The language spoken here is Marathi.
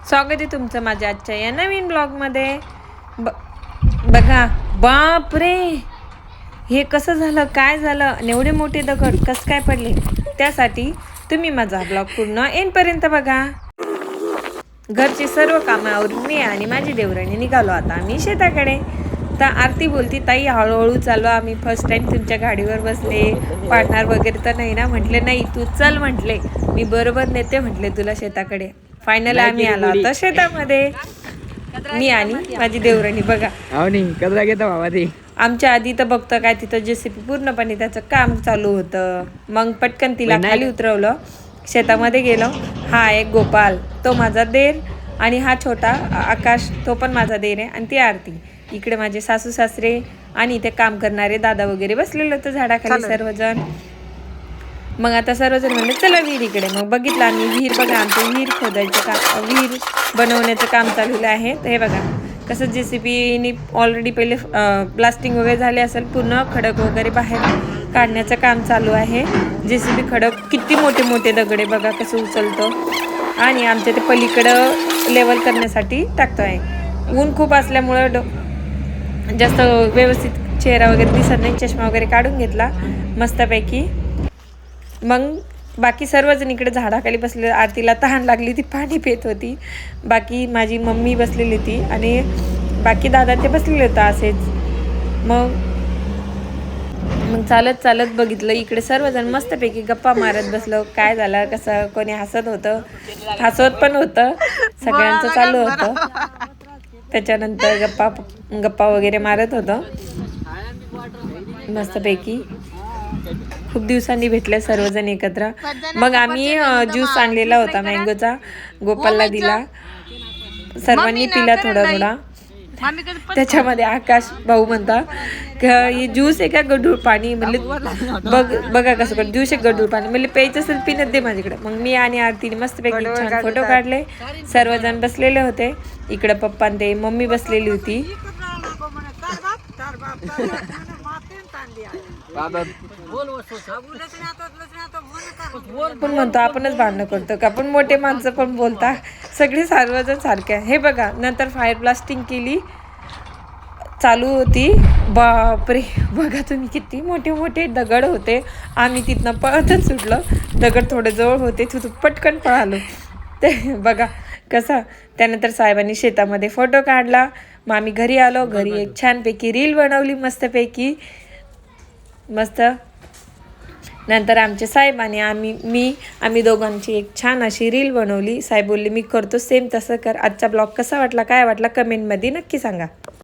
स्वागत आहे तुमचं माझ्या आजच्या या नवीन ब्लॉगमध्ये। बघा, बाप रे, हे कसं झालं, काय झालं आणि एवढे मोठे दगड कसं काय पडले, त्यासाठी तुम्ही माझा ब्लॉग पूर्ण एंडपर्यंत बघा। घरची सर्व कामं आवरून मी आणि माझी देवराणी निघालो आता आम्ही शेताकडे। तर आरती बोलती, ताई हळूहळू चालू, आम्ही फर्स्ट टाइम तुमच्या गाडीवर बसले, पाडणार वगैरे तर नाही ना? म्हटले नाही, तू चल म्हटले, मी बरोबर नेते म्हटले तुला शेताकडे। फायनल आम्ही आलो आता शेतामध्ये, मी आणि माझी देवराणी। बघा आमच्या आधी तर बघतं काय, तिथं जेसीबी पूर्णपणे त्याचं काम चालू होतं। मग पटकन तिला खाली उतरवलं, शेतामध्ये गेलो। हा एक गोपाल, तो माझा देर, आणि हा छोटा आकाश, तो पण माझा देर आहे, आणि ती आरती। इकडे माझे सासू सासरे आणि इथे काम करणारे दादा वगैरे बसलेलं होतं झाडाखाली सर्वजण। मग आता सर्वजण म्हणले चला विहिरीकडे। मग बघितलं आम्ही विहीर, बघा आमचं विहीर खोदायचं काम, विहीर बनवण्याचं काम चाललेलं आहे। तर हे बघा कसं जेसीबीनी ऑलरेडी पहिले ब्लास्टिंग वगैरे झाले असेल, पूर्ण खडक वगैरे बाहेर काढण्याचं काम चालू आहे। जेसीबी खडक किती मोठे मोठे दगडे बघा कसं उचलतो, आणि आमच्या ते पलीकडं लेवल करण्यासाठी टाकतो आहे। ऊन खूप असल्यामुळं जास्त व्यवस्थित चेहरा वगैरे दिसत नाही, चष्मा वगैरे काढून घेतला मस्तपैकी। मग बाकी सर्वजण इकडे झाडाखाली बसले, आरतीला तहान लागली, ती पाणी पित होती। बाकी माझी मम्मी बसलेली होती आणि बाकी दादा ते बसलेले होते असेच। मग चालत चालत बघितलं, इकडे सर्वजण मस्तपैकी गप्पा मारत बसलो। काय झालं, कसं, कोणी हसत होतं, हसवत पण होतं, सगळ्यांचं चालू होतं। त्याच्यानंतर गप्पा वगैरे मारत होतं मस्तपैकी। खूप दिवसांनी भेटले सर्वजण एकत्र। मग आम्ही ज्यूस आणलेला होता मँगोचा, गोपालला दिला, सर्वांनी पिला थोडा थोडा। त्याच्यामध्ये आकाश भाऊ म्हणता हे ज्यूस आहे का गढूळ पाणी? म्हणले बघा कसं कर, ज्यूस आहे गढूळ पाणी? म्हणले प्यायचं असेल पिण्यात दे माझ्याकडे। मग मी आणि आरतीने मस्तपैकी छान फोटो काढले, सर्वजण बसलेले होते। इकडं पप्पा ते मम्मी बसलेली होती। पण म्हणतो आपणच भांडणं करतो का? पण मोठे माणसं पण बोलता, सगळे सर्वजण सारखे। हे बघा नंतर फायर ब्लास्टिंग केली, चालू होती। बापरे, बघा तुम्ही किती मोठे मोठे दगड होते। आम्ही तिथनं पळतच सुटलो, दगड थोडे जवळ होते, तिथून पटकन पळालो। ते बघा कसा। त्यानंतर साहेबांनी शेतामध्ये फोटो काढला। मग आम्ही घरी आलो, घरी एक छानपैकी रील बनवली मस्तपैकी मस्त। नंतर आमचे साहेब आणि आम्ही दोघांची एक छान अशी रील बनवली। साहेब बोलले मी करतो सेम तसं कर। आजचा ब्लॉग कसा वाटला, काय वाटला, कमेंटमध्ये नक्की सांगा।